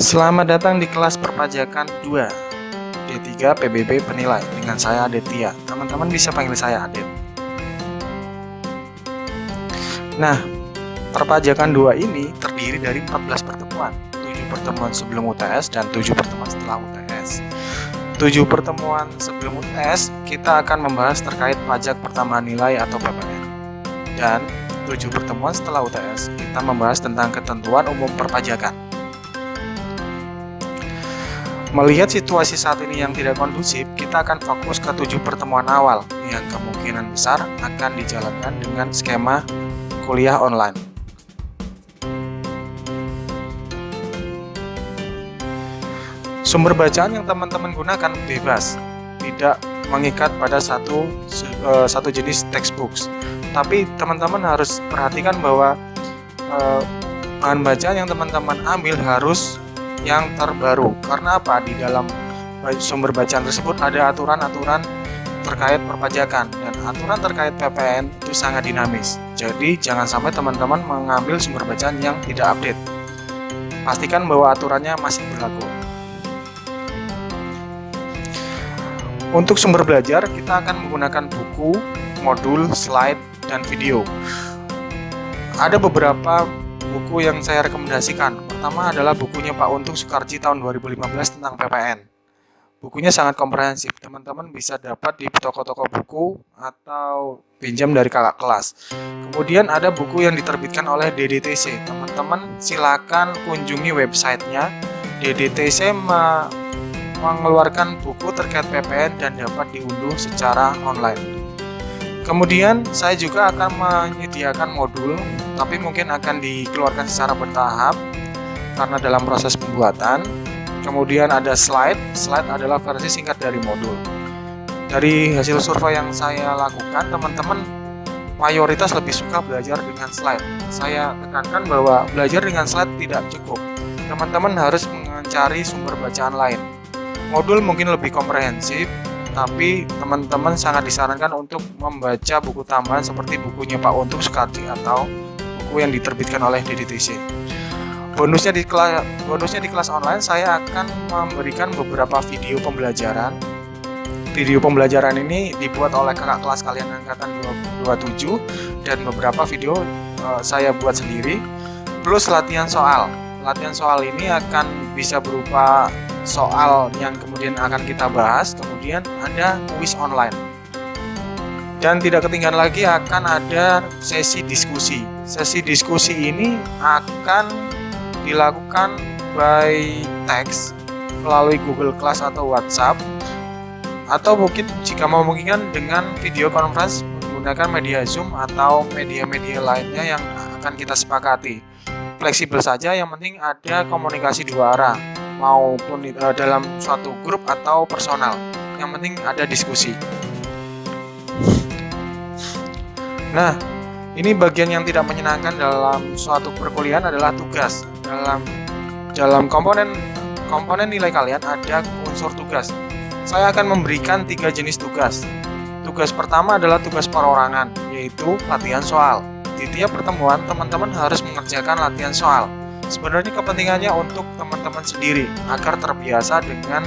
Selamat datang di kelas perpajakan 2 D3 PBB Penilai dengan saya Adetia. Teman-teman bisa panggil saya Adet. Nah, perpajakan 2 ini terdiri dari 14 pertemuan, 7 pertemuan sebelum UTS dan 7 pertemuan setelah UTS. 7 pertemuan sebelum UTS kita akan membahas terkait pajak pertambahan nilai atau PPN. Dan 7 pertemuan setelah UTS kita membahas tentang ketentuan umum perpajakan. Melihat situasi saat ini yang tidak kondusif, kita akan fokus ke 7 pertemuan awal yang kemungkinan besar akan dijalankan dengan skema kuliah online. Sumber bacaan yang teman-teman gunakan bebas, tidak mengikat pada satu jenis textbooks. Tapi teman-teman harus perhatikan bahwa bahan bacaan yang teman-teman ambil harus yang terbaru. Karena apa? Di dalam sumber bacaan tersebut ada aturan-aturan terkait perpajakan, dan aturan terkait PPN itu sangat dinamis. Jadi jangan sampai teman-teman mengambil sumber bacaan yang tidak update. Pastikan bahwa aturannya masih berlaku. Untuk sumber belajar, kita akan menggunakan buku, modul, slide, dan video. Ada beberapa buku yang saya rekomendasikan. Pertama adalah bukunya Pak Untung Soekarji tahun 2015 tentang PPN. Bukunya sangat komprehensif. Teman-teman bisa dapat di toko-toko buku atau pinjam dari kakak kelas. Kemudian ada buku yang diterbitkan oleh DDTC. Teman-teman silakan kunjungi websitenya. DDTC mengeluarkan buku terkait PPN dan dapat diunduh secara online. Kemudian saya juga akan menyediakan modul, tapi mungkin akan dikeluarkan secara bertahap karena dalam proses pembuatan. Kemudian ada slide adalah versi singkat dari modul. Dari hasil survei yang saya lakukan, teman-teman mayoritas lebih suka belajar dengan slide. Saya tekankan bahwa belajar dengan slide tidak cukup. Teman-teman harus mencari sumber bacaan lain. Modul mungkin lebih komprehensif, tapi teman-teman sangat disarankan untuk membaca buku tambahan seperti bukunya Pak Untung Soekarji atau buku yang diterbitkan oleh DDTC. Bonusnya di kelas online, saya akan memberikan beberapa video pembelajaran. Video pembelajaran ini dibuat oleh kakak kelas kalian angkatan 27 dan beberapa video saya buat sendiri, plus latihan soal. Latihan soal ini akan bisa berupa soal yang kemudian akan kita bahas, kemudian ada kuis online. Dan tidak ketinggalan lagi akan ada sesi diskusi. Sesi diskusi ini akan dilakukan by text melalui Google Class atau WhatsApp, atau mungkin jika memungkinkan dengan video conference menggunakan media Zoom atau media-media lainnya yang akan kita sepakati. Fleksibel saja, yang penting ada komunikasi dua arah, maupun dalam suatu grup atau personal. Yang penting ada diskusi. Nah, ini bagian yang tidak menyenangkan dalam suatu perkuliahan adalah tugas. Dalam komponen nilai kalian ada unsur tugas. Saya akan memberikan 3 jenis tugas. Tugas pertama adalah tugas perorangan, yaitu latihan soal. Di tiap pertemuan, teman-teman harus mengerjakan latihan soal. Sebenarnya kepentingannya untuk teman-teman sendiri agar terbiasa dengan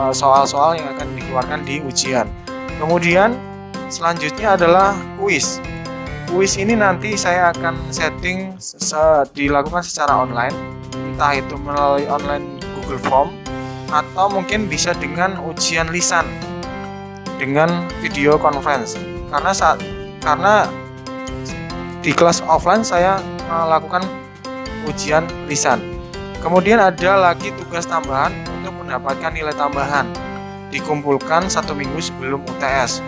soal-soal yang akan dikeluarkan di ujian. Kemudian selanjutnya adalah kuis. Kuis ini nanti saya akan setting dilakukan secara online, entah itu melalui online Google Form atau mungkin bisa dengan ujian lisan dengan video conference. Karena di kelas offline saya melakukan ujian lisan. Kemudian ada lagi tugas tambahan untuk mendapatkan nilai tambahan. Dikumpulkan 1 minggu sebelum UTS.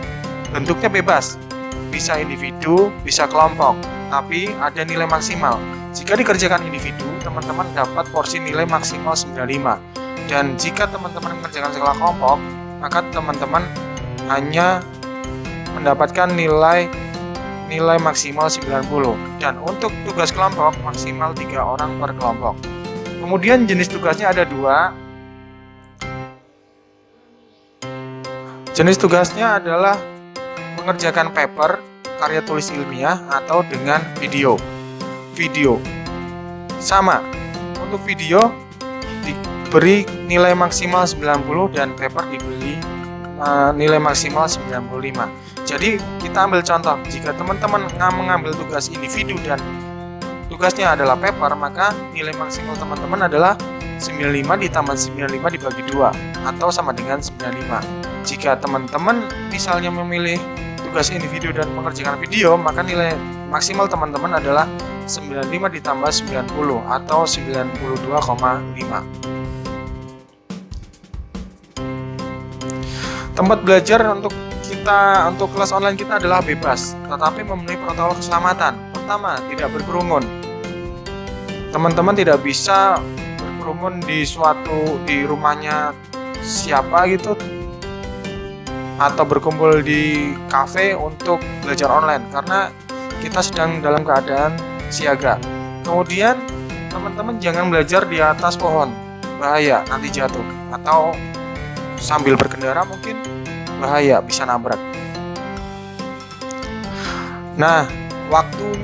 Bentuknya bebas, bisa individu, bisa kelompok, tapi ada nilai maksimal. Jika dikerjakan individu, teman-teman dapat porsi nilai maksimal 95. Dan jika teman-teman mengerjakan skala kelompok, maka teman-teman hanya mendapatkan nilai maksimal 90, dan untuk tugas kelompok maksimal 3 orang per kelompok. Kemudian jenis tugasnya ada 2. Jenis tugasnya adalah mengerjakan paper, karya tulis ilmiah, atau dengan video. Sama, untuk video diberi nilai maksimal 90 dan paper diberi nilai maksimal 95. Jadi kita ambil contoh, jika teman-teman mengambil tugas individu dan tugasnya adalah paper, maka nilai maksimal teman-teman adalah 95 ditambah 95 dibagi 2 atau sama dengan 95. Jika teman-teman misalnya memilih tugas individu dan mengerjakan video, maka nilai maksimal teman-teman adalah 95 ditambah 90 atau 92,5. Tempat belajar untuk kelas online kita adalah bebas, tetapi memenuhi protokol keselamatan. Pertama, tidak berkerumun. Teman-teman tidak bisa berkerumun di rumahnya siapa gitu, atau berkumpul di kafe untuk belajar online karena kita sedang dalam keadaan siaga. Kemudian teman-teman jangan belajar di atas pohon, bahaya nanti jatuh, atau sambil berkendara mungkin bahaya, bisa nabrak. Nah, waktu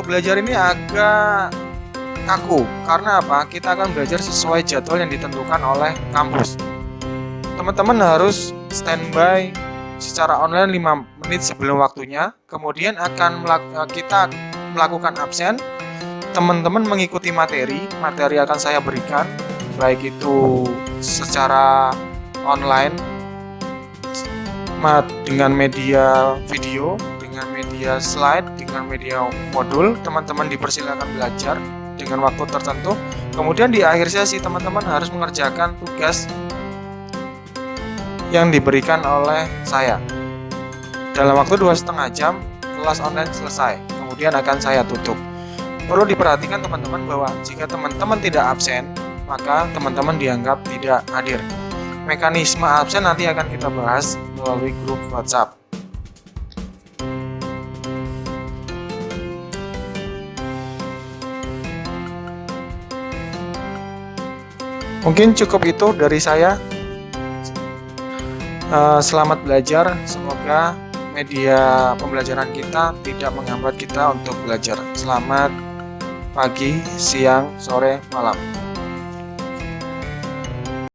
belajar ini agak kaku. Karena apa? Kita akan belajar sesuai jadwal yang ditentukan oleh kampus. Teman-teman harus standby secara online 5 menit sebelum waktunya. Kemudian kita melakukan absen. Teman-teman mengikuti materi akan saya berikan, baik itu secara online dengan media video, dengan media slide, dengan media modul. Teman-teman dipersilakan belajar dengan waktu tertentu. Kemudian di akhir sesi teman-teman harus mengerjakan tugas yang diberikan oleh saya. Dalam waktu 2,5 jam kelas online selesai, kemudian akan saya tutup. Perlu diperhatikan teman-teman bahwa jika teman-teman tidak absen, maka teman-teman dianggap tidak hadir. Mekanisme absen nanti akan kita bahas melalui grup WhatsApp. Mungkin cukup itu dari saya. Selamat belajar. Semoga media pembelajaran kita tidak menghambat kita untuk belajar. Selamat pagi, siang, sore, malam.